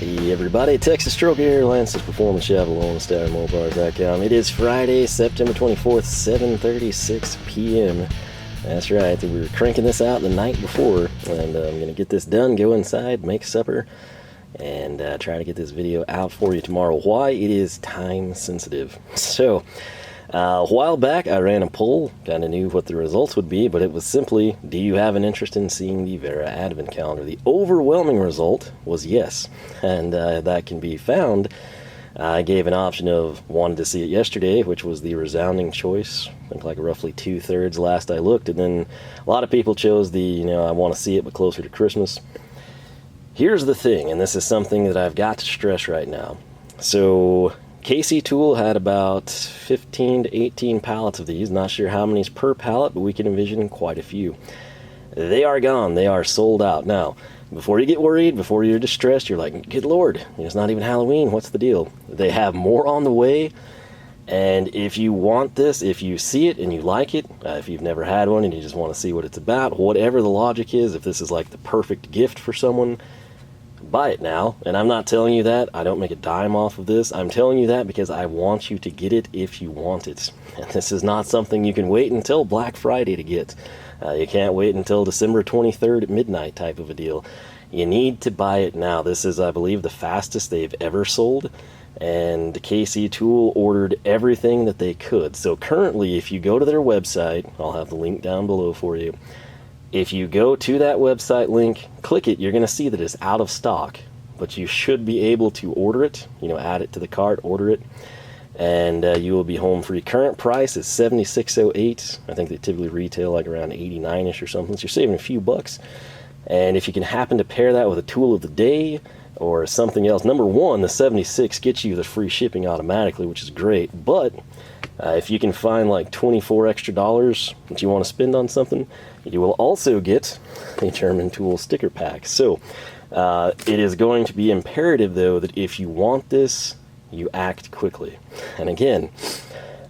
Hey everybody, Texas Stroke here, Lance's Performance Shop, Mopars.com. It is Friday, September 24th, 7:36 p.m. That's right, we were cranking this out the night before, and I'm going to get this done, go inside, make supper, and try to get this video out for you tomorrow. Why? It is time sensitive. So, a while back I ran a poll, kind of knew what the results would be, but it was simply, do you have an interest in seeing the Wera Advent Calendar? The overwhelming result was yes, and that can be found. I gave an option of wanted to see it yesterday, which was the resounding choice. I think like roughly 2/3 last I looked, and then a lot of people chose the, I want to see it but closer to Christmas. Here's the thing, and this is something that I've got to stress right now. So KC Tool had about 15 to 18 pallets of these. Not sure how many's per pallet, but we can envision quite a few. They are gone. They are sold out. Now, before you get worried, before you're distressed, you're like, good Lord, it's not even Halloween. What's the deal? They have more on the way. And if you want this, if you see it and you like it, if you've never had one and you just want to see what it's about, whatever the logic is, if this is like the perfect gift for someone, buy it now. And I'm not telling you that. I don't make a dime off of this. I'm telling you that because I want you to get it if you want it. And this is not something you can wait until Black Friday to get. You can't wait until December 23rd at midnight type of a deal. You need to buy it now. This is, I believe, the fastest they've ever sold. And KC Tool ordered everything that they could. So currently, if you go to their website, I'll have the link down below for you. If you go to that website link, click it, you're going to see that it's out of stock, but you should be able to order it, add it to the cart, order it, and you will be home free. Current price is $76.08. I think they typically retail like around $89-ish or something, so you're saving a few bucks. And if you can happen to pair that with a tool of the day or something else, number one, the 76 gets you the free shipping automatically, which is great, but if you can find like $24 extra that you want to spend on something, you will also get a German tool sticker pack. So it is going to be imperative, though, that if you want this, you act quickly. And again,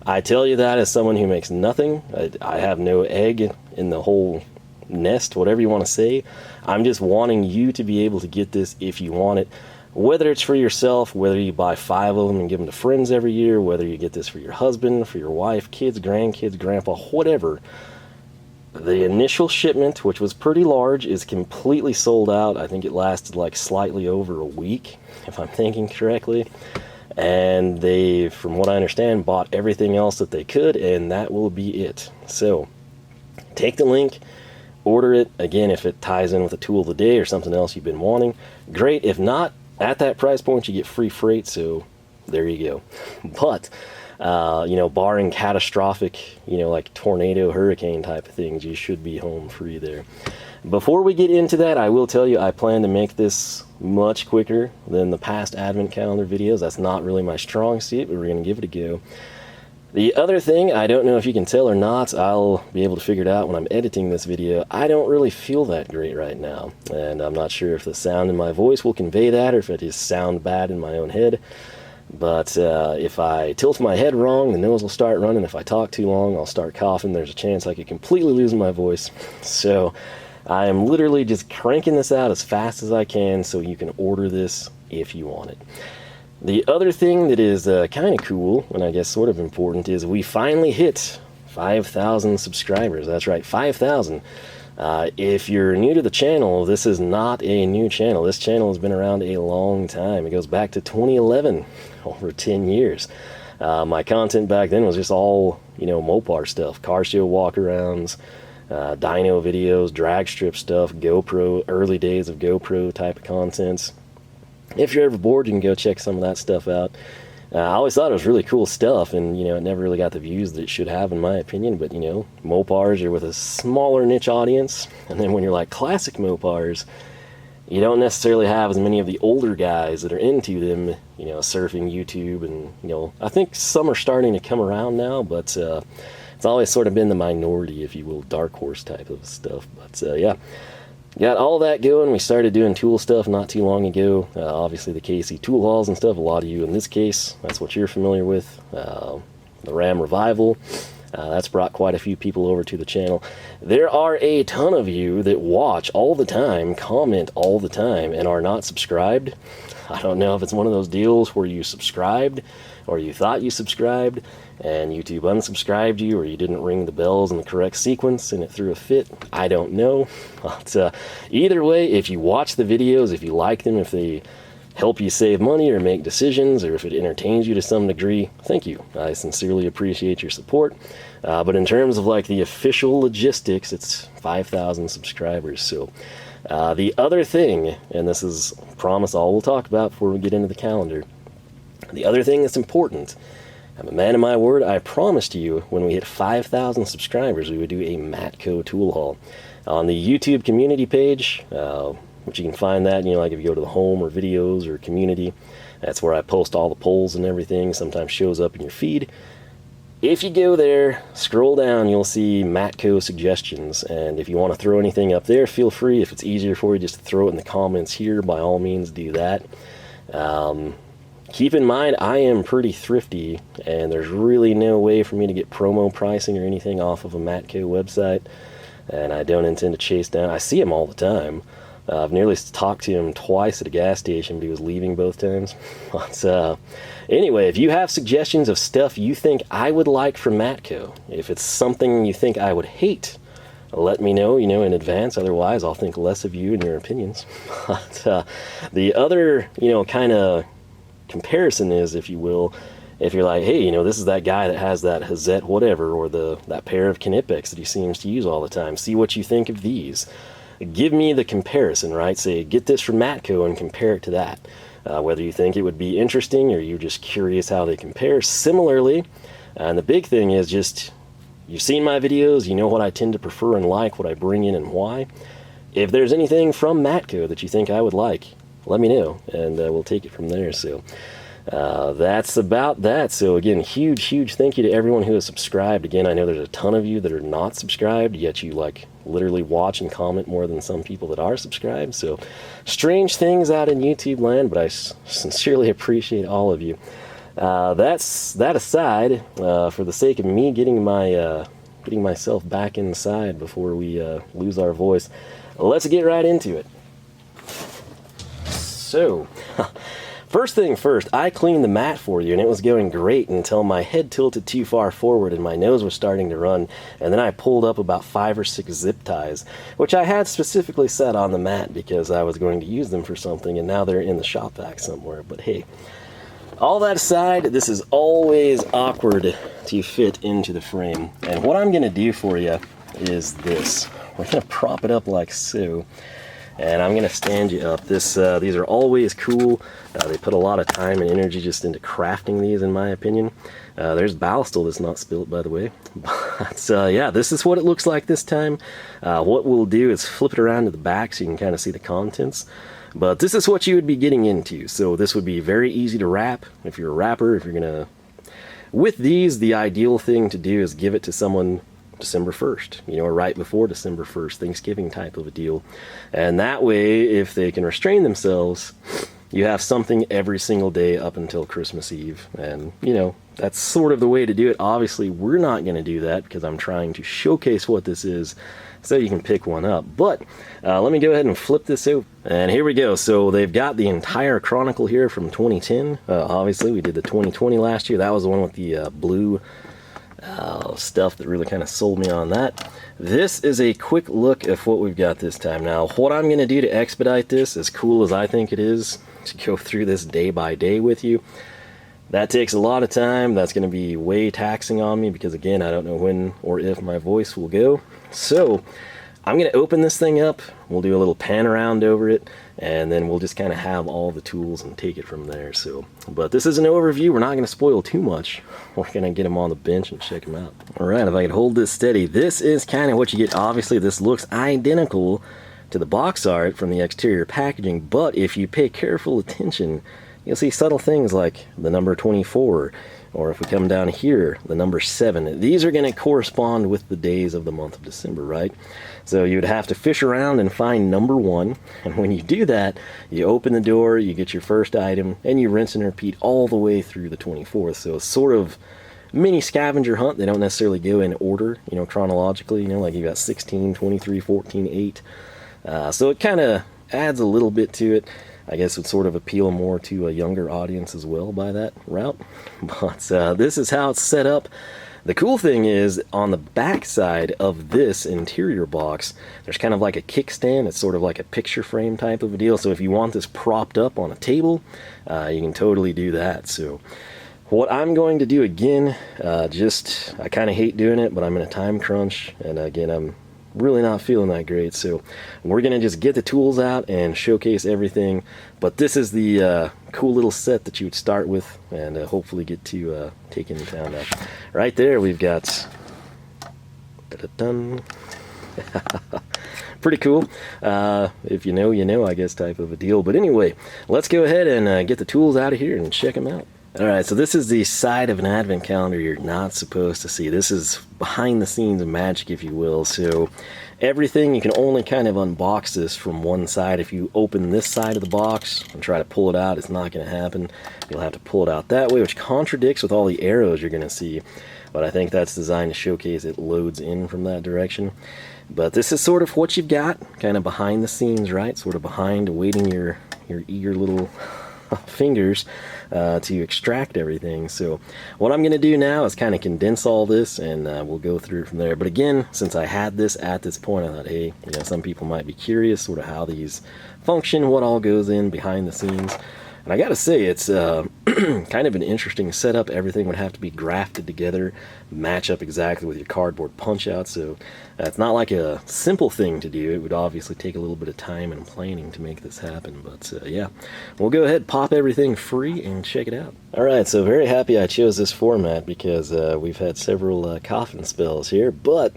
I tell you that as someone who makes nothing. I have no egg in the whole nest, whatever you want to say. I'm just wanting you to be able to get this if you want it. Whether it's for yourself, whether you buy 5 of them and give them to friends every year, whether you get this for your husband, for your wife, kids, grandkids, grandpa, whatever. The initial shipment, which was pretty large, is completely sold out. I think it lasted like slightly over a week, if I'm thinking correctly. And they, from what I understand, bought everything else that they could, and that will be it. So, take the link, order it. Again, if it ties in with a tool of the day or something else you've been wanting, great. If not, at that price point, you get free freight, so there you go. But, barring catastrophic, like tornado, hurricane type of things, you should be home free there. Before we get into that, I will tell you I plan to make this much quicker than the past Advent Calendar videos. That's not really my strong suit, but we're going to give it a go. The other thing, I don't know if you can tell or not, I'll be able to figure it out when I'm editing this video. I don't really feel that great right now, and I'm not sure if the sound in my voice will convey that or if it just sound bad in my own head. But if I tilt my head wrong, the nose will start running. If I talk too long, I'll start coughing. There's a chance I could completely lose my voice. So I am literally just cranking this out as fast as I can so you can order this if you want it. The other thing that is kind of cool, and I guess sort of important, is we finally hit 5,000 subscribers. That's right, 5,000. If you're new to the channel, this is not a new channel. This channel has been around a long time. It goes back to 2011, over 10 years. My content back then was just all, Mopar stuff, car show walkarounds, dyno videos, drag strip stuff, GoPro, early days of GoPro type of contents. If you're ever bored, you can go check some of that stuff out. I always thought it was really cool stuff, and, it never really got the views that it should have, in my opinion. But, Mopars are with a smaller niche audience. And then when you're like classic Mopars, you don't necessarily have as many of the older guys that are into them, surfing YouTube. And, I think some are starting to come around now, but it's always sort of been the minority, if you will, dark horse type of stuff. But, yeah. Got all that going. We started doing tool stuff not too long ago. Obviously the KC Tool Hauls and stuff. A lot of you in this case, that's what you're familiar with. The Ram Revival. That's brought quite a few people over to the channel. There are a ton of you that watch all the time, comment all the time, and are not subscribed. I don't know if it's one of those deals where you subscribed, or you thought you subscribed, and YouTube unsubscribed you, or you didn't ring the bells in the correct sequence and it threw a fit. I don't know. But either way, if you watch the videos, if you like them, if they help you save money or make decisions, or if it entertains you to some degree, thank you. I sincerely appreciate your support. But in terms of like the official logistics, it's 5,000 subscribers. So the other thing, and this is, promise, all we'll talk about before we get into the calendar. The other thing that's important, I'm a man of my word, I promised you when we hit 5,000 subscribers we would do a Matco Tool Haul. On the YouTube community page, which you can find that, you know, like if you go to the home or videos or community, that's where I post all the polls and everything, sometimes shows up in your feed. If you go there, scroll down, you'll see Matco suggestions, and if you want to throw anything up there, feel free. If it's easier for you just to throw it in the comments here, by all means do that. Keep in mind, I am pretty thrifty, and there's really no way for me to get promo pricing or anything off of a Matco website, and I don't intend to chase down. I see him all the time. I've nearly talked to him twice at a gas station, but he was leaving both times. But, anyway, if you have suggestions of stuff you think I would like from Matco, if it's something you think I would hate, let me know, in advance. Otherwise, I'll think less of you and your opinions. But, the other, kind of comparison is, if you will, if you're like, hey, this is that guy that has that Hazette whatever, or that pair of Knipex that he seems to use all the time. See what you think of these. Give me the comparison, right? Say, get this from Matco and compare it to that. Whether you think it would be interesting or you're just curious how they compare. Similarly, and the big thing is just, you've seen my videos, you know what I tend to prefer and like, what I bring in and why. If there's anything from Matco that you think I would like, let me know, and we'll take it from there. So that's about that. So again, huge thank you to everyone who has subscribed. Again, I know there's a ton of you that are not subscribed, yet you literally watch and comment more than some people that are subscribed. So strange things out in YouTube land, but I sincerely appreciate all of you. That's that aside. For the sake of me getting myself back inside before we lose our voice, let's get right into it. So first thing first, I cleaned the mat for you, and it was going great until my head tilted too far forward and my nose was starting to run, and then I pulled up about 5 or 6 zip ties, which I had specifically set on the mat because I was going to use them for something, and now they're in the shop vac somewhere. But hey, all that aside, this is always awkward to fit into the frame, and what I'm going to do for you is this. We're going to prop it up like so, and I'm going to stand you up. These are always cool. They put a lot of time and energy just into crafting these, in my opinion. There's Balstal that's not spilt, by the way. But yeah, this is what it looks like this time. What we'll do is flip it around to the back so you can kind of see the contents. But this is what you would be getting into. So this would be very easy to wrap. If you're a wrapper, if you're going to... With these, the ideal thing to do is give it to someone December 1st, or right before December 1st, Thanksgiving type of a deal. And that way, if they can restrain themselves, you have something every single day up until Christmas Eve. And, that's sort of the way to do it. Obviously, we're not going to do that because I'm trying to showcase what this is so you can pick one up. But let me go ahead and flip this out. And here we go. So they've got the entire Chronicle here from 2010. Obviously, we did the 2020 last year. That was the one with the blue stuff that really kind of sold me on that. This is a quick look at what we've got this time. Now, what I'm going to do to expedite this, as cool as I think it is, to go through this day by day with you, that takes a lot of time. That's going to be way taxing on me because, again, I don't know when or if my voice will go. So I'm going to open this thing up. We'll do a little pan around over it, and then we'll just kind of have all the tools and take it from there. So, but this is an overview. We're not going to spoil too much. We're going to get them on the bench and check them out. All right, if I could hold this steady, this is kind of what you get. Obviously, this looks identical to the box art from the exterior packaging, but if you pay careful attention, you'll see subtle things like the number 24, or if we come down here, the number 7. These are going to correspond with the days of the month of December, right? So you would have to fish around and find number 1, and when you do that, you open the door, you get your first item, and you rinse and repeat all the way through the 24th. So it's sort of mini scavenger hunt. They don't necessarily go in order, you know, chronologically, you know, like you got 16, 23, 14, 8. So it kind of adds a little bit to it. I guess it would sort of appeal more to a younger audience as well by that route. But this is how it's set up. The cool thing is, on the back side of this interior box, there's kind of like a kickstand. It's sort of like a picture frame type of a deal. So if you want this propped up on a table, you can totally do that. So what I'm going to do again, I kind of hate doing it, but I'm in a time crunch. And again, I'm really not feeling that great, so we're gonna just get the tools out and showcase everything. But this is the cool little set that you would start with and hopefully get to take into town now. Right there we've got pretty cool. If you know, you know, I guess, type of a deal. But anyway, let's go ahead and get the tools out of here and check them out. Alright, so this is the side of an advent calendar you're not supposed to see. This is behind the scenes magic, if you will. So everything, you can only kind of unbox this from one side. If you open this side of the box and try to pull it out, it's not going to happen. You'll have to pull it out that way, which contradicts with all the arrows you're going to see. But I think that's designed to showcase it loads in from that direction. But this is sort of what you've got, kind of behind the scenes, right? Sort of behind, awaiting your eager little fingers to extract everything. So what I'm going to do now is kind of condense all this, and we'll go through it from there. But again, since I had this at this point, I thought, hey, you know, some people might be curious sort of how these function, what all goes in behind the scenes. And I gotta say, it's kind of an interesting setup. Everything would have to be grafted together, match up exactly with your cardboard punch out. So it's not like a simple thing to do. It would obviously take a little bit of time and planning to make this happen. But yeah, we'll go ahead, pop everything free, and check it out. Alright, so very happy I chose this format because we've had several coffin spells here. But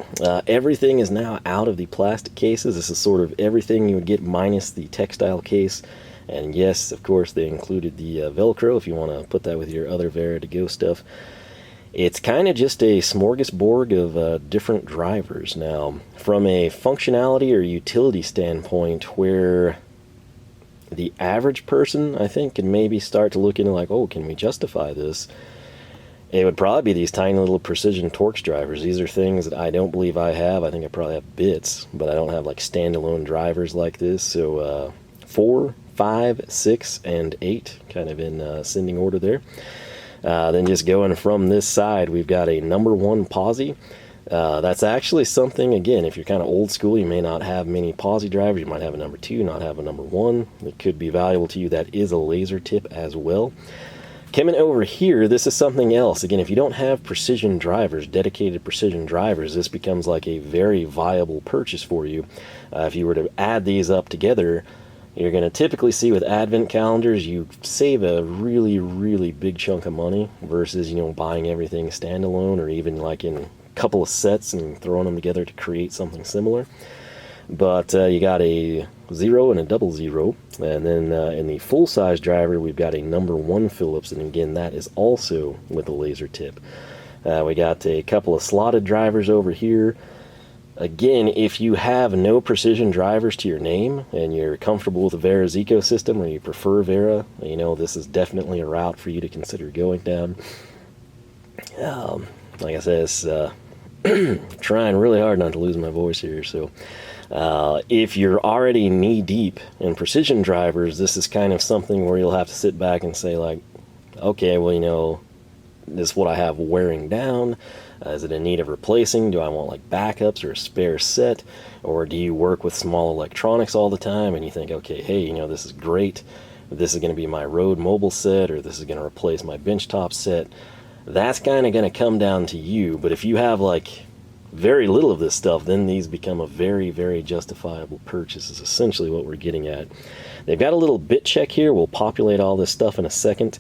everything is now out of the plastic cases. This is sort of everything you would get minus the textile case. And yes, of course, they included the Velcro if you want to put that with your other Wera to go stuff. It's kind of just a smorgasbord of different drivers. Now, from a functionality or utility standpoint, where the average person, I think, can maybe start to look into like, oh, can we justify this? It would probably be these tiny little precision Torx drivers. These are things that I don't believe I have. I think I probably have bits, but I don't have like standalone drivers like this. So 4, 5, 6, and 8, kind of in ascending order there. Then just going from this side, we've got a number 1 Pozi. That's actually something, again, if you're kind of old school, you may not have many Pozi drivers. You might have a number 2, not have a number 1. It could be valuable to you. That is a laser tip as well. Coming over here, this is something else. Again, if you don't have precision drivers, dedicated precision drivers, this becomes like a very viable purchase for you. If you were to add these up together, you're going to typically see with advent calendars, you save a really, really big chunk of money versus, you know, buying everything standalone or even like in a couple of sets and throwing them together to create something similar. But you got a 0 and a 00, and then in the full-size driver, we've got a number 1 Phillips, and again, that is also with a laser tip. We got a couple of slotted drivers over here. Again, if you have no precision drivers to your name and you're comfortable with Wera's ecosystem or you prefer Wera, you know, this is definitely a route for you to consider going down. Like I said, it's trying really hard not to lose my voice here. So if you're already knee-deep in precision drivers, this is kind of something where you'll have to sit back and say, like, okay, well, you know, this is what I have wearing down. Is it in need of replacing? Do I want like backups or a spare set? Or do you work with small electronics all the time and you think, okay, hey, you know, this is great. This is going to be my road mobile set, or this is going to replace my benchtop set. That's kind of going to come down to you. But if you have like very little of this stuff, then these become a very, very justifiable purchase is essentially what we're getting at. They've got a little bit check here. We'll populate all this stuff in a second.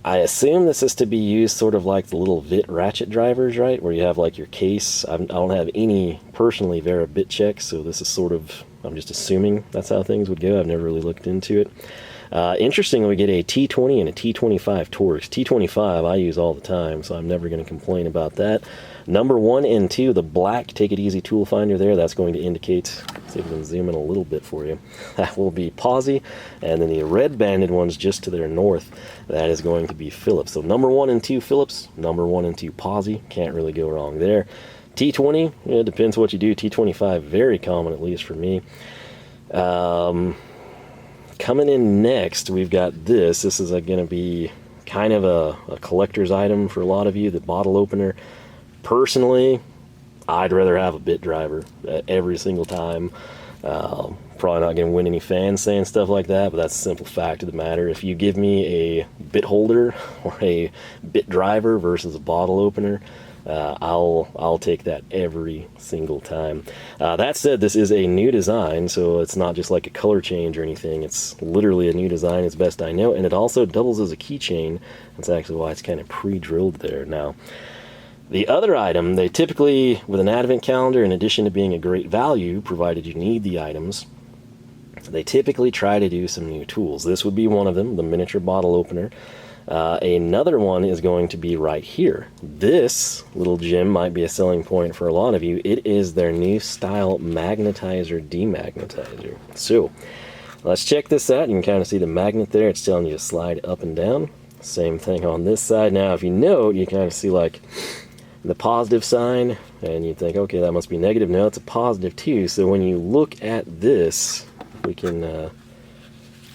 I assume this is to be used sort of like the little VIT ratchet drivers, right? Where you have like your case. I don't have any personally Wera bit checks, so this is sort of, I'm just assuming that's how things would go. I've never really looked into it. Interestingly, we get a T20 and a T25 Torx. T25 I use all the time, so I'm never going to complain about that. Number 1 and 2, the black Take It Easy tool finder there, that's going to indicate, see if we can zoom in a little bit for you, that will be Pozi, and then the red banded ones just to their north, that is going to be Phillips. So number 1 and 2 Phillips, number 1 and 2 Pozi, can't really go wrong there. T20, it depends what you do. T25, very common, at least for me. Coming in next, we've got this. This is going to be kind of a collector's item for a lot of you, the bottle opener. Personally, I'd rather have a bit driver every single time. Probably not going to win any fans saying stuff like that, but that's a simple fact of the matter. If you give me a bit holder or a bit driver versus a bottle opener, I'll take that every single time. That said, this is a new design, so it's not just like a color change or anything. It's literally a new design as best I know, and it also doubles as a keychain. That's actually why it's kind of pre-drilled there. Now, the other item, they typically, with an advent calendar, in addition to being a great value, provided you need the items, they typically try to do some new tools. This would be one of them, the miniature bottle opener. Another one is going to be right here. This little gem might be a selling point for a lot of you. It is their new style Magnetizer DeMagnetizer. So, let's check this out. You can kind of see the magnet there. It's telling you to slide up and down. Same thing on this side. Now, if you note, you kind of see like the positive sign, and you think, okay, that must be negative. No, it's a positive too. So when you look at this, we can, let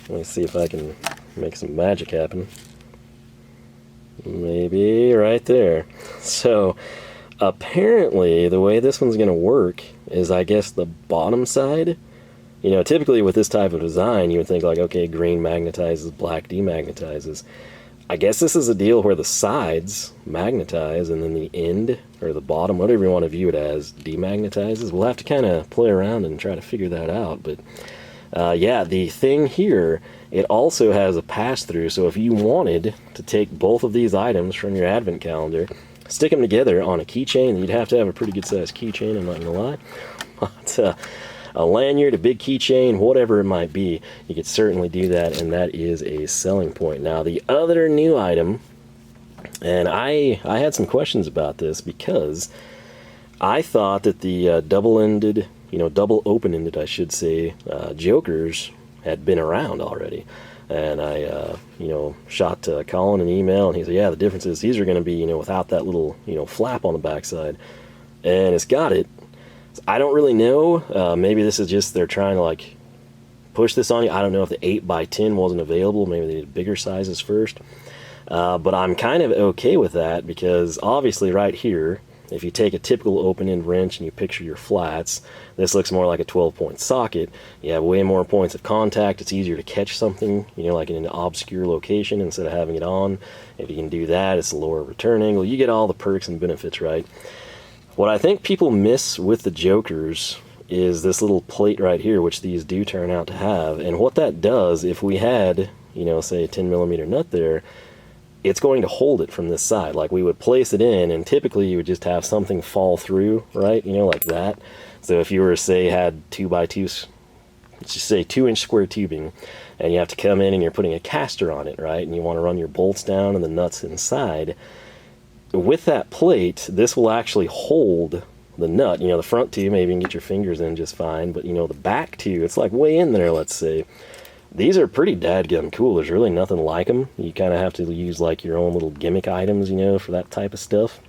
me see if I can make some magic happen. Maybe right there. So apparently the way this one's going to work is, I guess, the bottom side. You know, typically with this type of design, you would think like, okay, green magnetizes, black demagnetizes. I guess this is a deal where the sides magnetize and then the end, or the bottom, whatever you want to view it as, demagnetizes. We'll have to kind of play around and try to figure that out. But yeah, the thing here, it also has a pass-through. So if you wanted to take both of these items from your advent calendar, stick them together on a keychain, you'd have to have a pretty good sized keychain, I'm not going to lie. But a lanyard, a big keychain, whatever it might be, you could certainly do that, and that is a selling point. Now, the other new item, and I had some questions about this because I thought that the double-ended, double open-ended, I should say, jokers had been around already. And I, shot Colin an email, and he said, yeah, the difference is these are going to be, without that little, flap on the backside. And it's got it. I don't really know. Maybe this is just they're trying to like push this on you. I don't know if the 8x10 wasn't available. Maybe they did bigger sizes first. But I'm kind of okay with that because obviously right here, if you take a typical open-end wrench and you picture your flats, this looks more like a 12-point socket. You have way more points of contact. It's easier to catch something, like in an obscure location instead of having it on. If you can do that, it's a lower return angle. You get all the perks and benefits, right? What I think people miss with the jokers is this little plate right here, which these do turn out to have. And what that does, if we had, say a 10mm nut there, it's going to hold it from this side. Like we would place it in, and typically you would just have something fall through, right? Like that. So if you were, say, had 2x2, let's just say 2-inch square tubing, and you have to come in and you're putting a caster on it, right? And you want to run your bolts down and the nuts inside. With that plate, this will actually hold the nut. The front tube, maybe you can get your fingers in just fine, but the back tube, it's like way in there, let's say. These are pretty dadgum cool. There's really nothing like them. You kind of have to use like your own little gimmick items, for that type of stuff.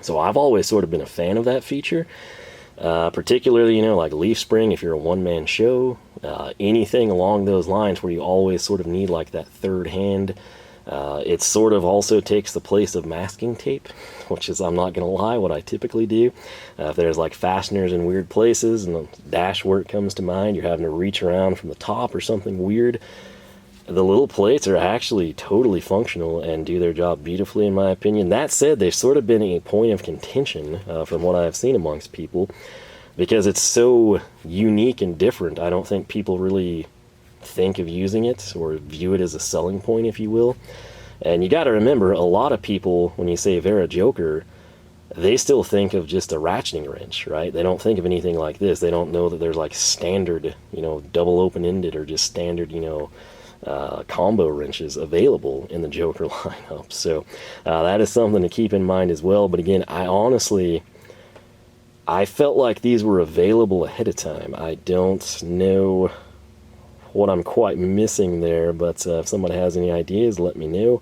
So I've always sort of been a fan of that feature. Particularly, like leaf spring, if you're a one-man show, anything along those lines where you always sort of need like that third hand. It sort of also takes the place of masking tape, which is, I'm not going to lie, what I typically do. If there's like fasteners in weird places and the dash work comes to mind, you're having to reach around from the top or something weird, the little plates are actually totally functional and do their job beautifully, in my opinion. That said, they've sort of been a point of contention from what I've seen amongst people because it's so unique and different. I don't think people really think of using it or view it as a selling point, if you will. And you got to remember, a lot of people, when you say Wera joker, they still think of just a ratcheting wrench, right? They don't think of anything like this. They don't know that there's like standard, double open-ended or just standard, combo wrenches available in the Joker lineup. So that is something to keep in mind as well. But again, I felt like these were available ahead of time. I don't know what I'm quite missing there, but if somebody has any ideas, let me know.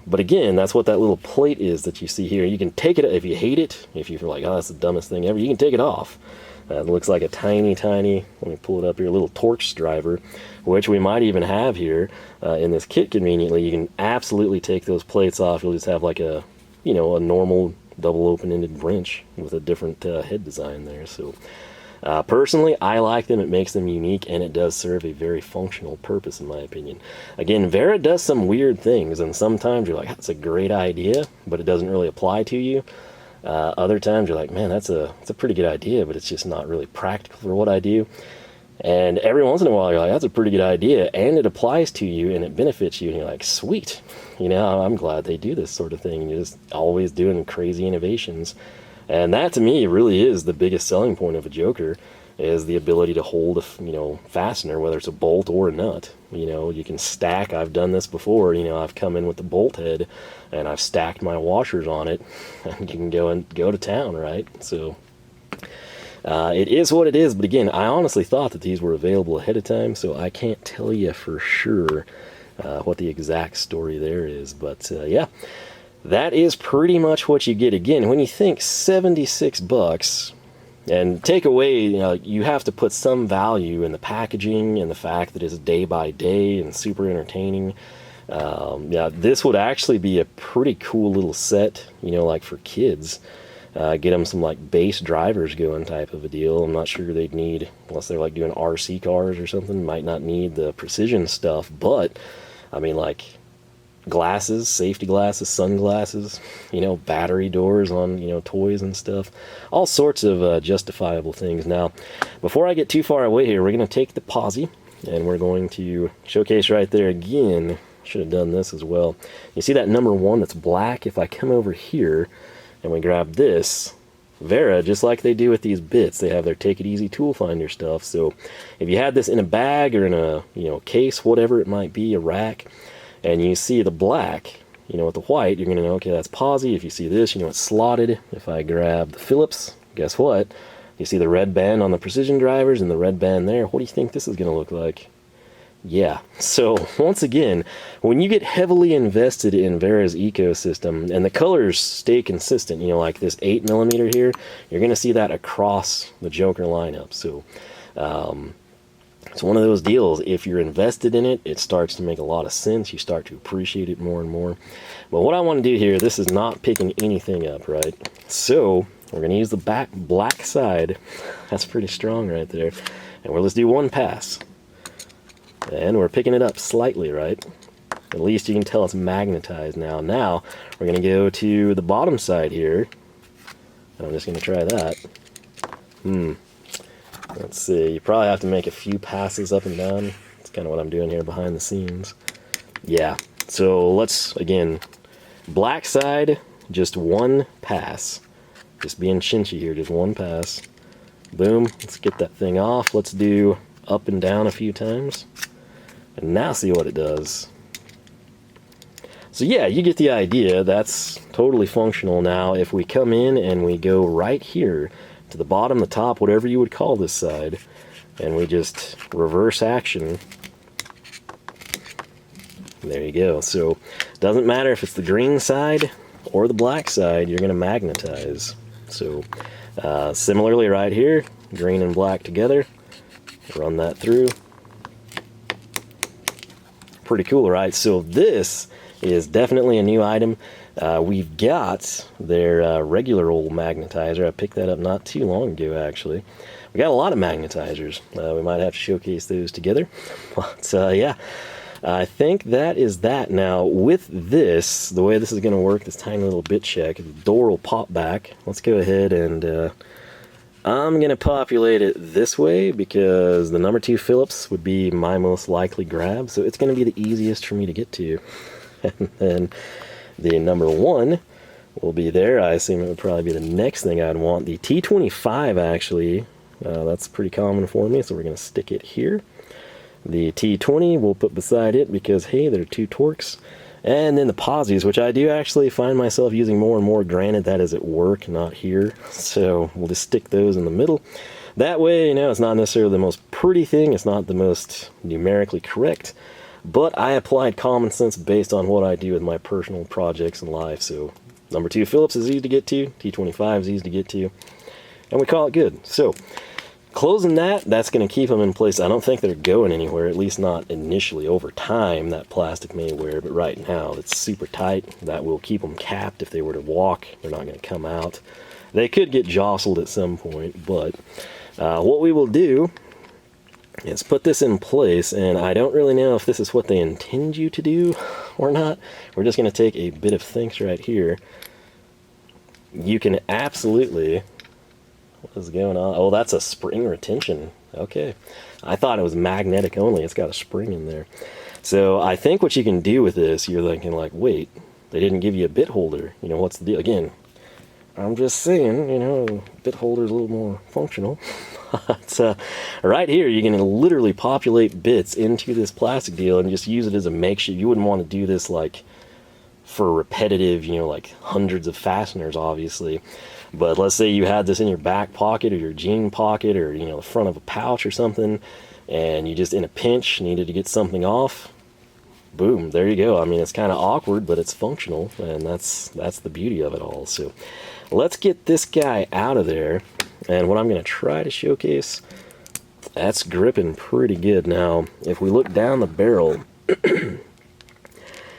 But again, that's what that little plate is that you see here. You can take it, if you hate it, if you're like, oh, that's the dumbest thing ever, you can take it off. It looks like a tiny, let me pull it up here, a little Torx driver, which we might even have here in this kit conveniently. You can absolutely take those plates off. You'll just have like a, a normal double open-ended wrench with a different head design there. So personally, I like them. It makes them unique, and it does serve a very functional purpose, in my opinion. Again, Wera does some weird things, and sometimes you're like, that's a great idea, but it doesn't really apply to you. Other times you're like, man, that's a pretty good idea, but it's just not really practical for what I do. And every once in a while you're like, that's a pretty good idea, and it applies to you, and it benefits you, and you're like, sweet. I'm glad they do this sort of thing. And you're just always doing crazy innovations. And that, to me, really is the biggest selling point of a Joker, is the ability to hold a, fastener, whether it's a bolt or a nut. You can stack. I've done this before. I've come in with the bolt head, and I've stacked my washers on it, and you can go to town, right? So it is what it is. But again, I honestly thought that these were available ahead of time, so I can't tell you for sure what the exact story there is. But yeah. That is pretty much what you get. Again, when you think $76, and take away, you have to put some value in the packaging and the fact that it's day by day and super entertaining. Yeah, this would actually be a pretty cool little set, like for kids. Get them some like base drivers going type of a deal. I'm not sure they'd need, unless they're like doing RC cars or something, might not need the precision stuff, but I mean, like, glasses, safety glasses, sunglasses, battery doors on, toys and stuff. All sorts of justifiable things. Now, before I get too far away here, we're going to take the Pozi, and we're going to showcase right there again. Should have done this as well. You see that number 1 that's black? If I come over here and we grab this, Wera, just like they do with these bits, they have their Take It Easy tool finder stuff. So if you had this in a bag or in a case, whatever it might be, a rack, and you see the black, with the white, you're going to know, okay, that's Pozi. If you see this, it's slotted. If I grab the Phillips, guess what? You see the red band on the precision drivers and the red band there. What do you think this is going to look like? Yeah. So, once again, when you get heavily invested in Wera's ecosystem, and the colors stay consistent, like this 8mm here, you're going to see that across the Joker lineup. So, it's one of those deals. If you're invested in it, it starts to make a lot of sense. You start to appreciate it more and more. But what I want to do here, this is not picking anything up, right? So we're going to use the black side. That's pretty strong right there. And let's do one pass. And we're picking it up slightly, right? At least you can tell it's magnetized now. Now we're going to go to the bottom side here. I'm just going to try that. Let's see, you probably have to make a few passes up and down. That's kind of what I'm doing here behind the scenes. Yeah, so let's, again, black side, just one pass. Just being chinchy here, just one pass. Boom, let's get that thing off. Let's do up and down a few times. And now see what it does. So yeah, you get the idea. That's totally functional. Now, if we come in and we go right here, to the bottom, the top, whatever you would call this side, and we just reverse action. There you go. So it doesn't matter if it's the green side or the black side, you're going to magnetize. So similarly right here, green and black together, run that through. Pretty cool, right? So this is definitely a new item. We've got their regular old magnetizer. I picked that up not too long ago, actually. We got a lot of magnetizers. We might have to showcase those together. But yeah, I think that is that. Now, with this, the way this is going to work, this tiny little bit check, the door will pop back. Let's go ahead and I'm going to populate it this way because the number 2 Phillips would be my most likely grab. So it's going to be the easiest for me to get to. And then the number 1 will be there. I assume it would probably be the next thing I'd want. The T25, actually, that's pretty common for me, so we're going to stick it here. The T20 we'll put beside it because, hey, they're two Torx. And then the Pozis, which I do actually find myself using more and more. Granted, that is at work, not here. So we'll just stick those in the middle. That way, you know, it's not necessarily the most pretty thing. It's not the most numerically correct. But I applied common sense based on what I do with my personal projects in life. So number 2 Phillips is easy to get to. T25 is easy to get to. And we call it good. So closing that's going to keep them in place. I don't think they're going anywhere, at least not initially. Over time, that plastic may wear, but right now it's super tight. That will keep them capped. If they were to walk, they're not going to come out. They could get jostled at some point, but what we will do is put this in place, and I don't really know if this is what they intend you to do or not. We're just going to take a bit of things right here. You can absolutely... What is going on? Oh, that's a spring retention. Okay. I thought it was magnetic only. It's got a spring in there. So I think what you can do with this, you're thinking like, wait, they didn't give you a bit holder. You know, what's the deal? Again, I'm just saying, you know, bit holder's a little more functional. But right here, you can literally populate bits into this plastic deal and just use it as a makeshift. You wouldn't want to do this like for repetitive, you know, like hundreds of fasteners, obviously. But let's say you had this in your back pocket or your jean pocket or, you know, the front of a pouch or something, and you just in a pinch needed to get something off. Boom, there you go. I mean, it's kind of awkward, but it's functional, and that's the beauty of it all. So let's get this guy out of there, and what I'm going to try to showcase, that's gripping pretty good. Now, if we look down the barrel,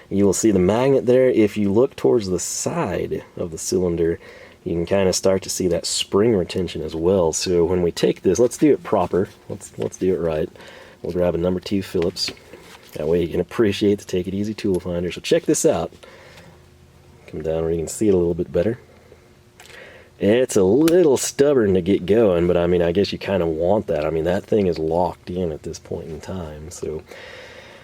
you will see the magnet there. If you look towards the side of the cylinder, you can kind of start to see that spring retention as well. So when we take this, let's do it proper. Let's do it right. We'll grab a number 2 Phillips. That way you can appreciate the Take It Easy tool finder. So check this out. Come down where you can see it a little bit better. It's a little stubborn to get going, but I mean, I guess you kind of want that. I mean, that thing is locked in at this point in time. So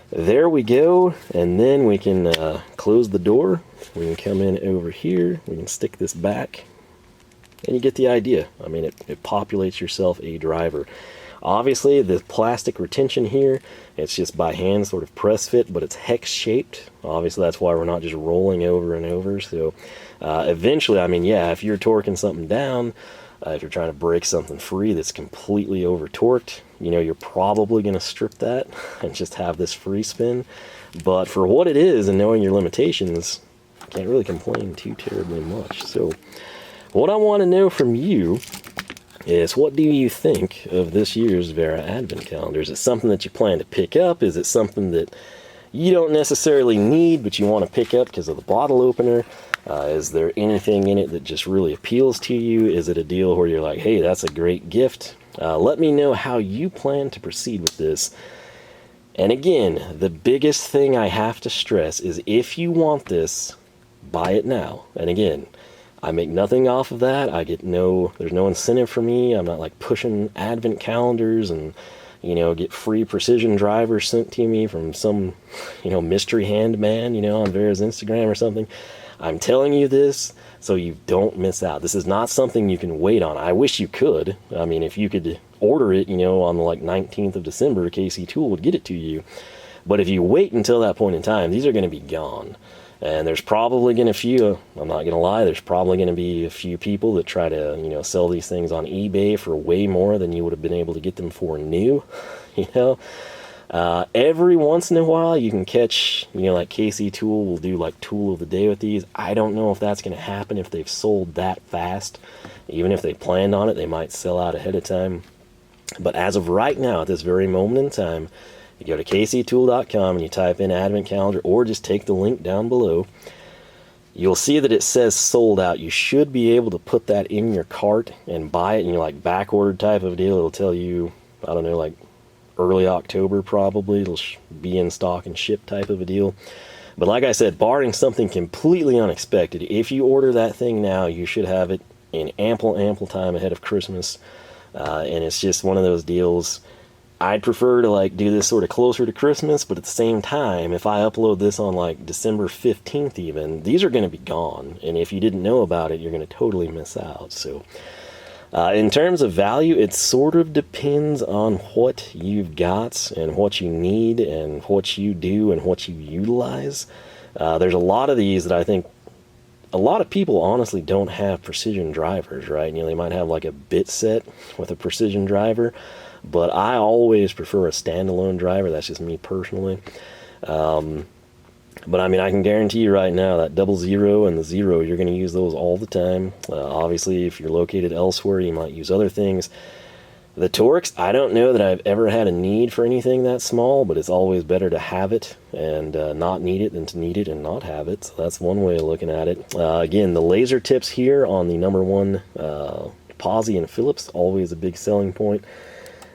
there we go, and then we can close the door. We can come in over here. We can stick this back. And you get the idea. I mean, it populates yourself a driver. Obviously, the plastic retention here, it's just by hand sort of press fit, but it's hex shaped. Obviously, that's why we're not just rolling over and over. So eventually, I mean, yeah, if you're torquing something down, if you're trying to break something free that's completely over torqued, you know, you're probably going to strip that and just have this free spin. But for what it is and knowing your limitations, I can't really complain too terribly much. So what I want to know from you is, what do you think of this year's Wera Advent Calendar? Is it something that you plan to pick up? Is it something that you don't necessarily need, but you want to pick up because of the bottle opener? Is there anything in it that just really appeals to you? Is it a deal where you're like, hey, that's a great gift? Let me know how you plan to proceed with this. And again, the biggest thing I have to stress is, if you want this, buy it now. And again, I make nothing off of that. There's no incentive for me. I'm not like pushing advent calendars and, you know, get free precision drivers sent to me from some, you know, mystery hand man, you know, on Wera's Instagram or something. I'm telling you this so you don't miss out. This is not something you can wait on. I wish you could. I mean, if you could order it, you know, on the like 19th of December, KC Tool would get it to you. But if you wait until that point in time, these are going to be gone. And there's probably going to I'm not going to lie, there's probably going to be a few people that try to, you know, sell these things on eBay for way more than you would have been able to get them for new, you know. Every once in a while you can catch, you know, like KC Tool will do like tool of the day with these. I don't know if that's going to happen if they've sold that fast. Even if they planned on it, they might sell out ahead of time. But as of right now, at this very moment in time, you go to kctool.com and you type in Advent Calendar, or just take the link down below. You'll see that it says sold out. You should be able to put that in your cart and buy it in your like back ordered type of deal. It'll tell you, I don't know, like early October probably. It'll be in stock and ship type of a deal. But like I said, barring something completely unexpected, if you order that thing now, you should have it in ample time ahead of Christmas. And it's just one of those deals. I'd prefer to like do this sort of closer to Christmas, but at the same time, if I upload this on like December 15th even, these are going to be gone. And if you didn't know about it, you're going to totally miss out. So In terms of value, it sort of depends on what you've got and what you need and what you do and what you utilize. There's a lot of these that I think a lot of people honestly don't have precision drivers, right? You know, they might have like a bit set with a precision driver, but I always prefer a standalone driver. That's just me personally. But I mean, I can guarantee you right now that 00 and the 0, you're going to use those all the time. Obviously, if you're located elsewhere, you might use other things. The Torx, I don't know that I've ever had a need for anything that small, but it's always better to have it and not need it than to need it and not have it. So that's one way of looking at it. Again, the laser tips here on the #1 Pozi and Phillips, always a big selling point.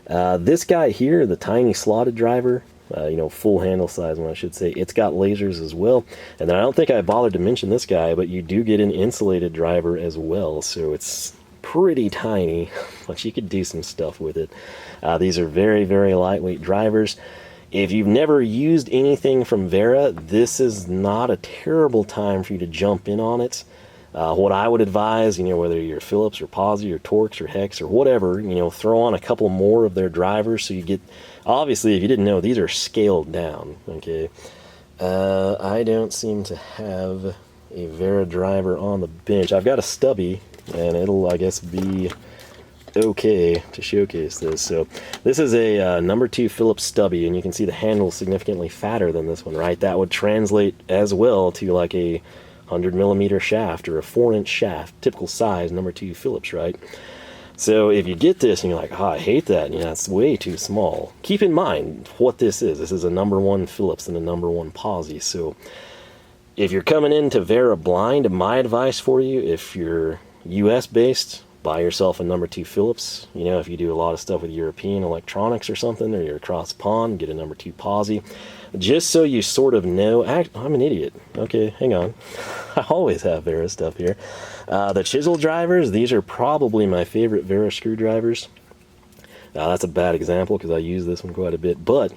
This guy here, the tiny slotted driver, you know, full handle size one I should say, it's got lasers as well. And then I don't think I bothered to mention this guy, but you do get an insulated driver as well, so it's pretty tiny, but you could do some stuff with it. These are very, very lightweight drivers. If you've never used anything from Wera, this is not a terrible time for you to jump in on it. What I would advise, you know, whether you're Phillips or Pozi or Torx or Hex or whatever, you know, throw on a couple more of their drivers so you get, obviously, if you didn't know, these are scaled down, okay? I don't seem to have a Wera driver on the bench. I've got a stubby, and it'll, I guess, be okay to showcase this. So this is a #2 Phillips stubby, and you can see the handle significantly fatter than this one, right? That would translate as well to like a 100mm shaft or a 4-inch shaft, typical size #2 Phillips, right? So if you get this and you're like, oh, I hate that, you know, it's way too small. Keep in mind what this is. This is a #1 Phillips and a #1 Pozi. So if you're coming into Wera blind, my advice for you, if you're US based, buy yourself a #2 Phillips. You know, if you do a lot of stuff with European electronics or something, or you're across the pond, get a #2 Pozi. Just so you sort of know, I'm an idiot. Okay, hang on. I always have Wera stuff here. The chisel drivers, these are probably my favorite Wera screwdrivers. That's a bad example because I use this one quite a bit, but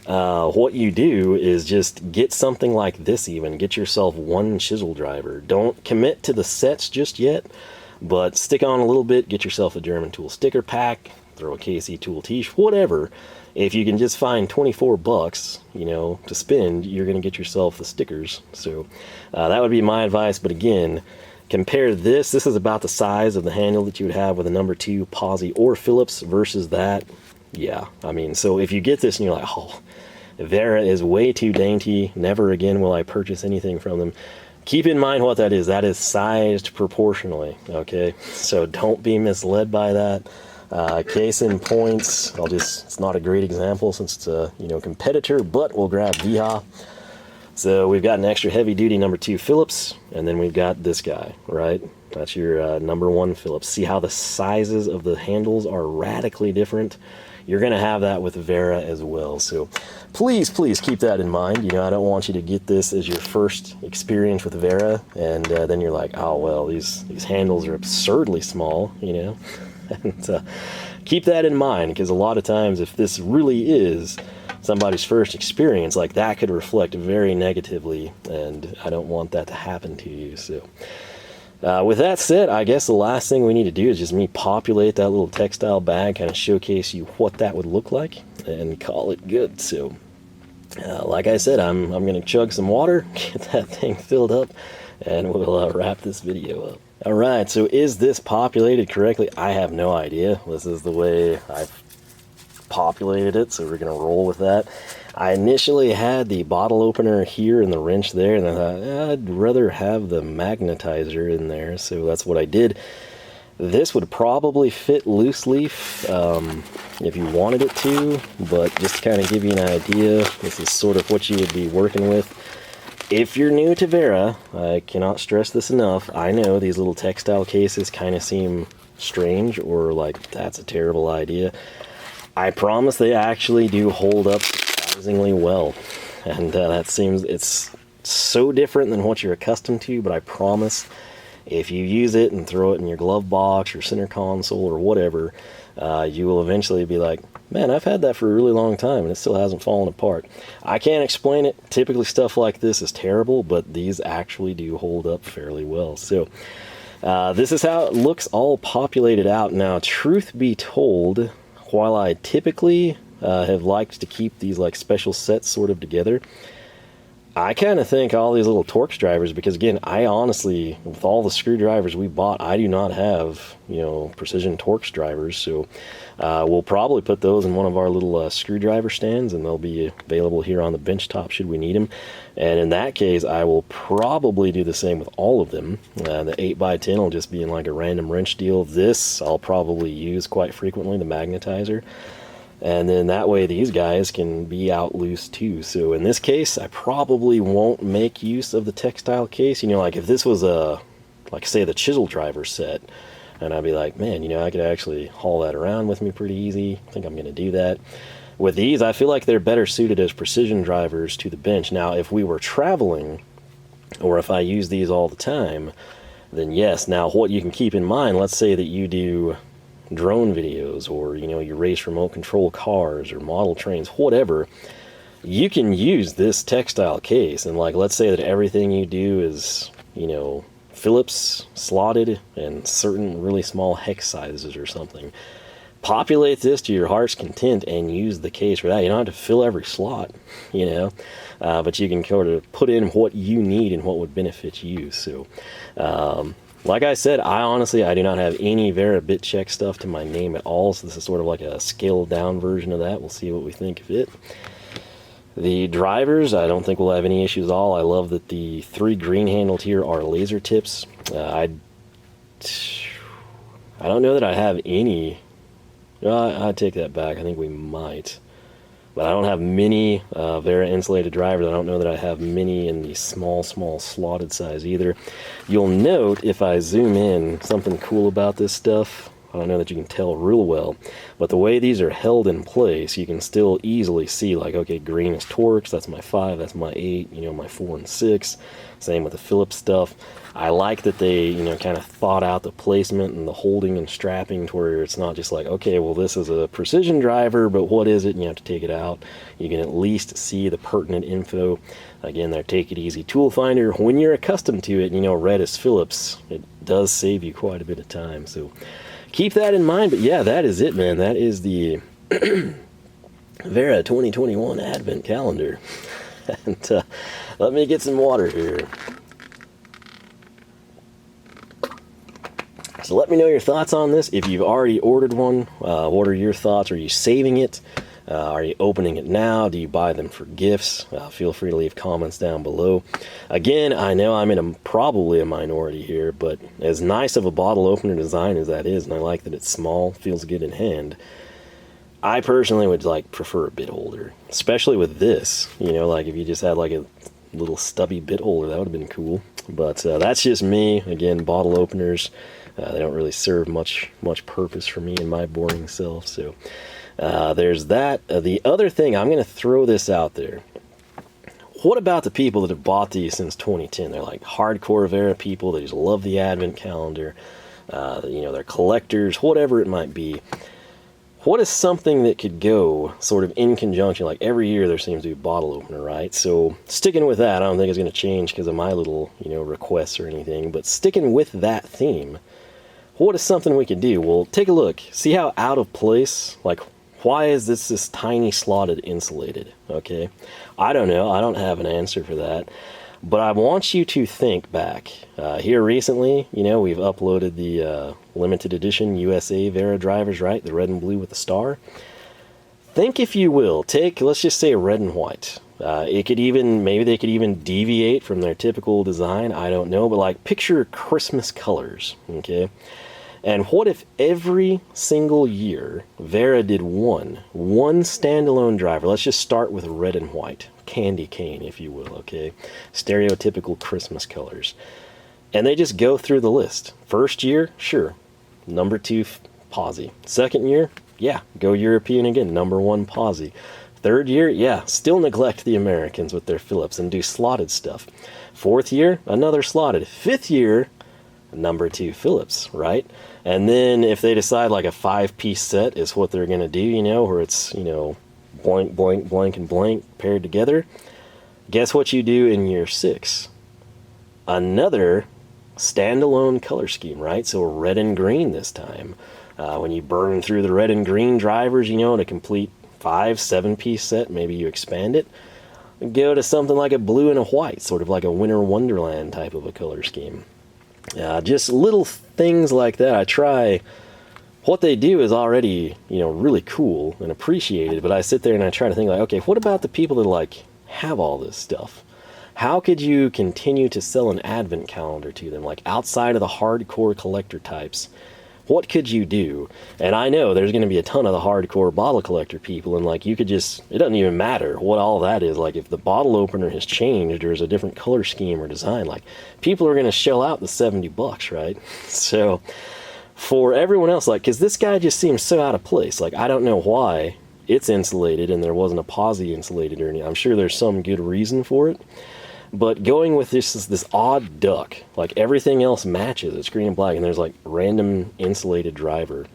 what you do is just get something like this even. Get yourself one chisel driver. Don't commit to the sets just yet, but stick on a little bit, get yourself a German tool sticker pack, throw a KC tool t-shirt, whatever. If you can just find 24 bucks, you know, to spend, you're going to get yourself the stickers. So that would be my advice. But again, compare this. This is about the size of the handle that you would have with a #2 Pozi or Phillips versus that. Yeah, I mean, so if you get this and you're like, oh, Wera is way too dainty, never again will I purchase anything from them. Keep in mind what that is. That is sized proportionally, okay? So don't be misled by that. Case in points, it's not a great example since it's a, you know, competitor, but we'll grab VH. So we've got an extra heavy duty #2 Phillips, and then we've got this guy, right? That's your #1 Phillips. See how the sizes of the handles are radically different? You're going to have that with Wera as well. So please, please keep that in mind. You know, I don't want you to get this as your first experience with Wera, and then you're like, oh, well, these handles are absurdly small, you know? And keep that in mind, because a lot of times if this really is somebody's first experience, like that could reflect very negatively, and I don't want that to happen to you. So with that said, I guess the last thing we need to do is just populate that little textile bag, kind of showcase you what that would look like, and call it good. So like I said, I'm going to chug some water, get that thing filled up, and we'll wrap this video up. Alright, so is this populated correctly? I have no idea. This is the way I've populated it, so we're going to roll with that. I initially had the bottle opener here and the wrench there, and I thought, I'd rather have the magnetizer in there, so that's what I did. This would probably fit loose leaf if you wanted it to, but just to kind of give you an idea, this is sort of what you would be working with. If you're new to Wera, I cannot stress this enough. I know these little textile cases kind of seem strange or like that's a terrible idea. I promise they actually do hold up surprisingly well. And that seems, it's so different than what you're accustomed to, but I promise if you use it and throw it in your glove box or center console or whatever, you will eventually be like, man, I've had that for a really long time and it still hasn't fallen apart. I can't explain it. Typically stuff like this is terrible, but these actually do hold up fairly well. So This is how it looks all populated out. Now, truth be told, while I typically have liked to keep these like special sets sort of together, I kind of think all these little Torx drivers, because again, I honestly, with all the screwdrivers we bought, I do not have, you know, precision Torx drivers, so we'll probably put those in one of our little screwdriver stands, and they'll be available here on the bench top should we need them. And in that case, I will probably do the same with all of them. The 8x10 will just be in like a random wrench deal. This I'll probably use quite frequently, the Magnetizer. And then that way these guys can be out loose too. So in this case, I probably won't make use of the Textile case. You know, like if this was a, like say the chisel driver set, and I'd be like, man, you know, I could actually haul that around with me pretty easy. I think I'm going to do that. With these, I feel like they're better suited as precision drivers to the bench. Now, if we were traveling, or if I use these all the time, then yes. Now, what you can keep in mind, let's say that you do drone videos, or you know, you race remote control cars or model trains, whatever, you can use this Textile case. And like, let's say that everything you do is, you know, Phillips slotted and certain really small hex sizes or something. Populate this to your heart's content and use the case for that. You don't have to fill every slot, you know, but you can sort of put in what you need and what would benefit you. So like I said, I do not have any Wera bit check stuff to my name at all, so this is sort of like a scaled down version of that. We'll see what we think of it. The drivers, I don't think we'll have any issues at all. I love that the 3 green handled here are laser tips. I don't know that I have any. I take that back. I think we might. But I don't have many Wera insulated drivers. I don't know that I have many in the small slotted size either. You'll note, if I zoom in, something cool about this stuff. I don't know that you can tell real well, but the way these are held in place, you can still easily see, like, okay, green is Torx, that's my 5, that's my 8, you know, my 4 and 6. Same with the Phillips stuff. I like that they, you know, kind of thought out the placement and the holding and strapping to where it's not just like, okay, well, this is a precision driver, but what is it? And you have to take it out. You can at least see the pertinent info. Again, their Take It Easy tool finder. When you're accustomed to it, you know, red is Phillips, it does save you quite a bit of time. So keep that in mind. But yeah, that is it, man. That is the Wera 2021 Advent Calendar. And let me get some water here. So let me know your thoughts on this. If you've already ordered one, what are your thoughts? Are you saving it? Are you opening it now? Do you buy them for gifts? Feel free to leave comments down below. Again, I know I'm in probably a minority here, but as nice of a bottle opener design as that is, and I like that it's small, feels good in hand, I personally would prefer a bit holder, especially with this. You know, like if you just had like a little stubby bit holder, that would have been cool. But that's just me. Again, bottle openers, they don't really serve much purpose for me and my boring self. So there's that. The other thing, I'm going to throw this out there. What about the people that have bought these since 2010? They're like hardcore Wera people. They just love the Advent calendar. You know, they're collectors, whatever it might be. What is something that could go sort of in conjunction? Like every year there seems to be a bottle opener, right? So sticking with that, I don't think it's going to change because of my little, you know, requests or anything. But sticking with that theme, what is something we could do? Well, take a look. See how out of place, like, why is this tiny slotted insulated? Okay, I don't know. I don't have an answer for that. But I want you to think back. Here recently, you know, we've uploaded the limited edition USA Wera drivers, right? The red and blue with the star. Think, if you will, take, let's just say red and white. It could even, maybe they could even deviate from their typical design. I don't know, but like picture Christmas colors, okay? And what if every single year Wera did one standalone driver? Let's just start with red and white, candy cane, if you will, okay? Stereotypical Christmas colors. And they just go through the list. First year, sure, number 2, Pozi. Second year, yeah, go European again, number 1, Pozi. Third year, yeah, still neglect the Americans with their Phillips and do slotted stuff. Fourth year, another slotted. Fifth year, number 2 Phillips, right? And then if they decide like a 5-piece set is what they're going to do, you know, where it's, you know, blank, blank, blank, and blank paired together, guess what you do in year 6? Another standalone color scheme, right? So red and green this time. When you burn through the red and green drivers, you know, to complete 5-7 piece set, maybe you expand it, go to something like a blue and a white, sort of like a winter wonderland type of a color scheme. Just little things like that. I try. What they do is already, you know, really cool and appreciated, but I sit there and I try to think like, okay, what about the people that like have all this stuff? How could you continue to sell an advent calendar to them, like outside of the hardcore collector types? What could you do? And I know there's going to be a ton of the hardcore bottle collector people, and like you could just, it doesn't even matter what all that is. Like if the bottle opener has changed or is a different color scheme or design, like people are going to shell out the $70, right? So for everyone else, like, because this guy just seems so out of place. Like I don't know why it's insulated and there wasn't a Pozi insulated or anything. I'm sure there's some good reason for it. But going with this odd duck, like everything else matches, it's green and black, and there's like random insulated driver.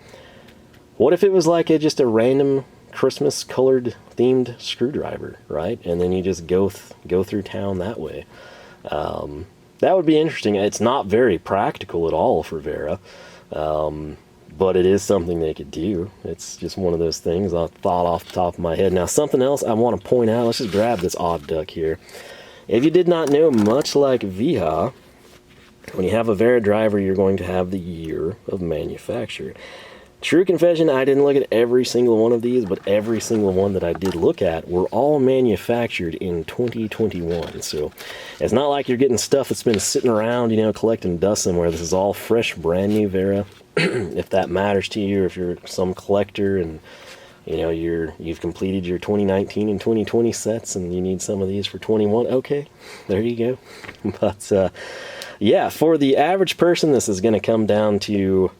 What if it was like just a random Christmas colored themed screwdriver, right? And then you just go through town that way. That would be interesting. It's not very practical at all for Wera, but it is something they could do. It's just one of those things I thought off the top of my head. Now something else I want to point out, let's just grab this odd duck here. If you did not know, much like VHA, when you have a Wera driver, you're going to have the year of manufacture. True confession, I didn't look at every single one of these, but every single one that I did look at were all manufactured in 2021. So it's not like you're getting stuff that's been sitting around, you know, collecting dust somewhere. This is all fresh, brand new Wera. If that matters to you, if you're some collector and you know, you've completed your 2019 and 2020 sets and you need some of these for 21, okay, there you go. But yeah, for the average person, this is going to come down to,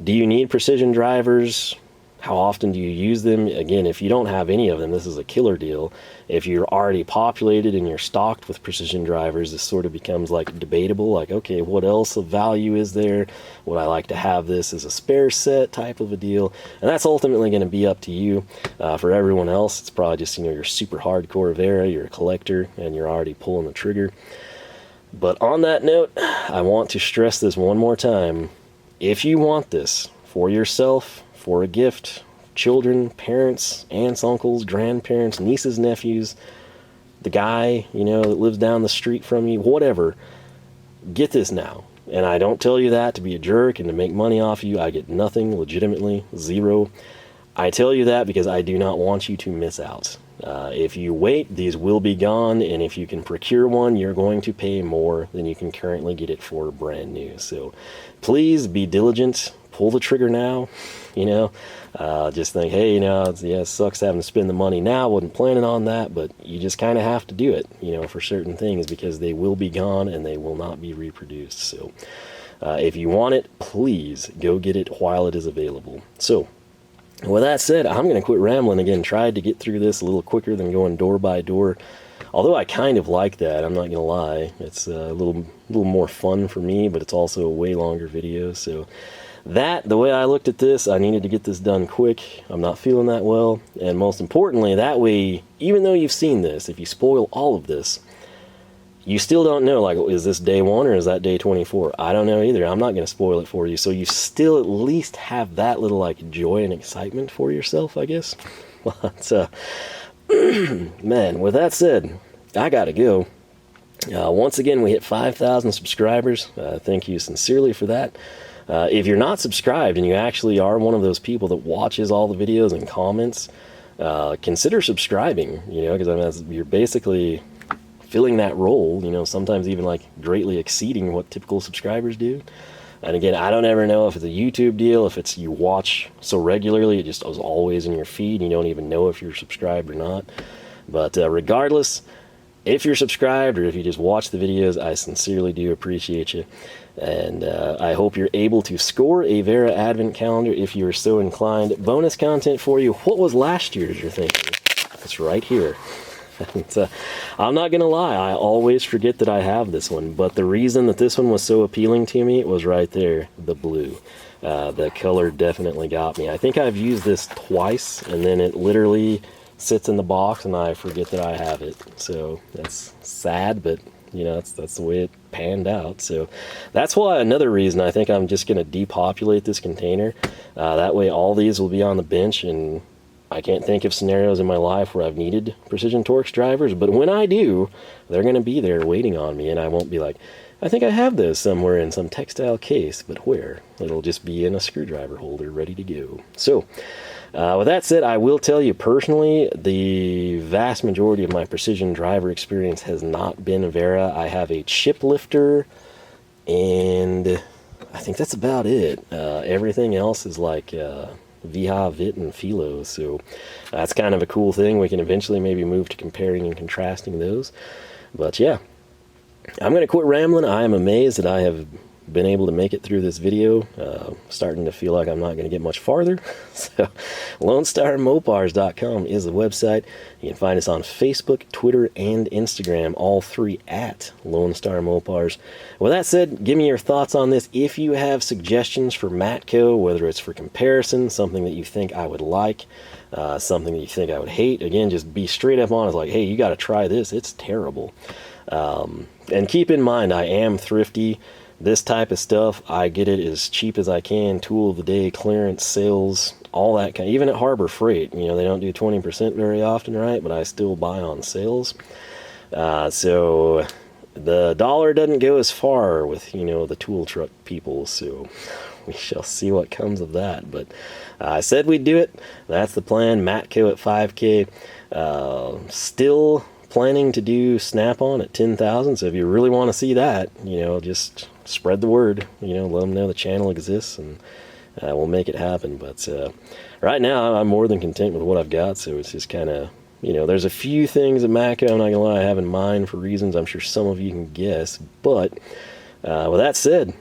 do you need precision drivers? How often do you use them? Again, if you don't have any of them, this is a killer deal. If you're already populated and you're stocked with precision drivers, this sort of becomes like debatable. Like, okay, what else of value is there? Would I like to have this as a spare set type of a deal? And that's ultimately going to be up to you. For everyone else, it's probably just, you know, you're super hardcore Wera, you're a collector, and you're already pulling the trigger. But on that note, I want to stress this one more time. If you want this for yourself, for a gift, children, parents, aunts, uncles, grandparents, nieces, nephews, the guy, you know, that lives down the street from you, whatever, get this now. And I don't tell you that to be a jerk and to make money off you. I get nothing, legitimately, zero. I tell you that because I do not want you to miss out. If you wait, these will be gone, and if you can procure one, you're going to pay more than you can currently get it for brand new. So please be diligent. Pull the trigger now, you know. Just think, hey, you know, it sucks having to spend the money now. Wasn't planning on that, but you just kind of have to do it, you know, for certain things because they will be gone and they will not be reproduced. So if you want it, please go get it while it is available. So with that said, I'm going to quit rambling again. Tried to get through this a little quicker than going door by door. Although I kind of like that, I'm not going to lie. It's a little more fun for me, but it's also a way longer video. So the way I looked at this, I needed to get this done quick. I'm not feeling that well. And most importantly, that way, even though you've seen this, if you spoil all of this, you still don't know, like, is this day 1 or is that day 24? I don't know either. I'm not going to spoil it for you. So you still at least have that little, like, joy and excitement for yourself, I guess. But, man, with that said, I got to go. Once again, we hit 5,000 subscribers. Thank you sincerely for that. If you're not subscribed and you actually are one of those people that watches all the videos and comments, consider subscribing, you know, because I mean, you're basically filling that role, you know, sometimes even like greatly exceeding what typical subscribers do. And again, I don't ever know if it's a YouTube deal, if it's you watch so regularly, it just is always in your feed, you don't even know if you're subscribed or not. But regardless, if you're subscribed or if you just watch the videos, I sincerely do appreciate you. And I hope you're able to score a Wera Advent Calendar if you're so inclined. Bonus content for you. What was last year's, you're thinking? It's right here. And, I'm not going to lie, I always forget that I have this one. But the reason that this one was so appealing to me was right there, the blue. The color definitely got me. I think I've used this twice, and then it literally sits in the box, and I forget that I have it. So that's sad, but you know, that's the way it panned out. So that's why, another reason I think I'm just going to depopulate this container. That way all these will be on the bench, and I can't think of scenarios in my life where I've needed precision Torx drivers, but when I do, they're going to be there waiting on me, and I won't be like, I think I have those somewhere in some textile case, but where? It'll just be in a screwdriver holder ready to go. So with that said, I will tell you personally, the vast majority of my precision driver experience has not been Wera. I have a chip lifter, and I think that's about it. Everything else is like Viha, Vit, and Philo, so that's kind of a cool thing. We can eventually maybe move to comparing and contrasting those. But yeah, I'm going to quit rambling. I am amazed that I have been able to make it through this video. Starting to feel like I'm not going to get much farther. So LoneStarMopars.com is the website. You can find us on Facebook, Twitter, and Instagram, all three at Lone Star Mopars. With that said, give me your thoughts on this. If you have suggestions for Matco, whether it's for comparison, something that you think I would like, something that you think I would hate, again, just be straight up honest, like, hey, you got to try this, it's terrible. And keep in mind, I am thrifty. This type of stuff, I get it as cheap as I can. Tool of the day, clearance, sales, all that kind. Even at Harbor Freight, you know, they don't do 20% very often, right? But I still buy on sales. So the dollar doesn't go as far with, you know, the tool truck people. So we shall see what comes of that. But I said we'd do it. That's the plan. Matco at 5K. Still planning to do Snap-on at 10,000. So if you really want to see that, you know, just spread the word, you know, let them know the channel exists, and we'll make it happen. But right now I'm more than content with what I've got. So it's just kind of, you know, there's a few things at Matco, I'm not gonna lie, I have in mind for reasons I'm sure some of you can guess. But with that said,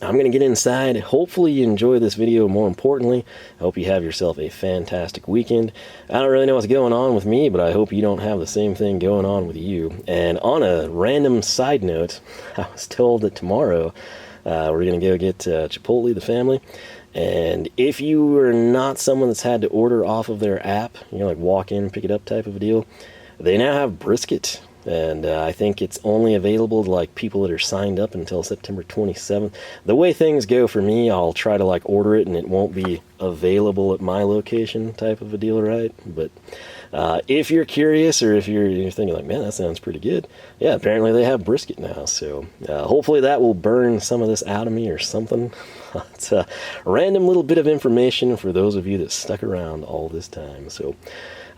I'm going to get inside. Hopefully you enjoy this video. More importantly, I hope you have yourself a fantastic weekend. I don't really know what's going on with me, but I hope you don't have the same thing going on with you. And on a random side note, I was told that tomorrow we're going to go get Chipotle, the family. And if you are not someone that's had to order off of their app, you know, like walk in, pick it up type of a deal, they now have Brisket. And I think it's only available to like people that are signed up until September 27th. The way things go for me, I'll try to like order it and it won't be available at my location type of a deal, right? But if you're curious, or if you're thinking like, man, that sounds pretty good, yeah, apparently they have Brisket now. So hopefully that will burn some of this out of me or something. It's a random little bit of information for those of you that stuck around all this time. So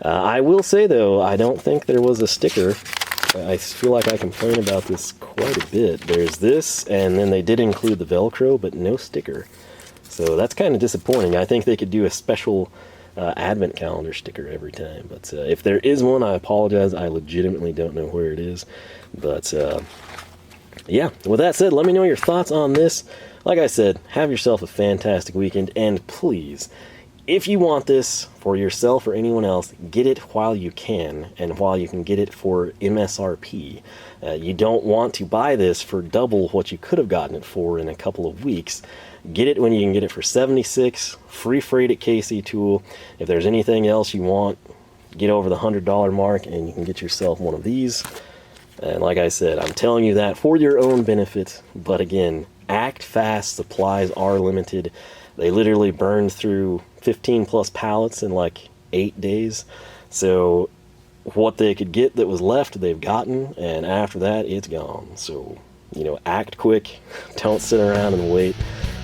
I will say though, I don't think there was a sticker. I feel like I complain about this quite a bit. There's this, and then they did include the Velcro, but no sticker. So that's kind of disappointing. I think they could do a special advent calendar sticker every time. But if there is one, I apologize. I legitimately don't know where it is. But yeah, with that said, let me know your thoughts on this. Like I said, have yourself a fantastic weekend, and please, if you want this for yourself or anyone else, get it while you can, and while you can get it for MSRP. You don't want to buy this for double what you could have gotten it for in a couple of weeks. Get it when you can get it for $76, free freight at KC Tool. If there's anything else you want, get over the $100 mark and you can get yourself one of these. And like I said, I'm telling you that for your own benefit, but again, act fast, supplies are limited. They literally burned through 15 plus pallets in like 8 days. So what they could get that was left, they've gotten, and after that, it's gone. So, you know, act quick. Don't sit around and wait.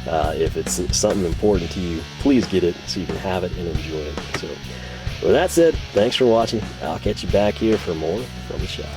If it's something important to you, please get it so you can have it and enjoy it. So with that said, thanks for watching. I'll catch you back here for more from the shop.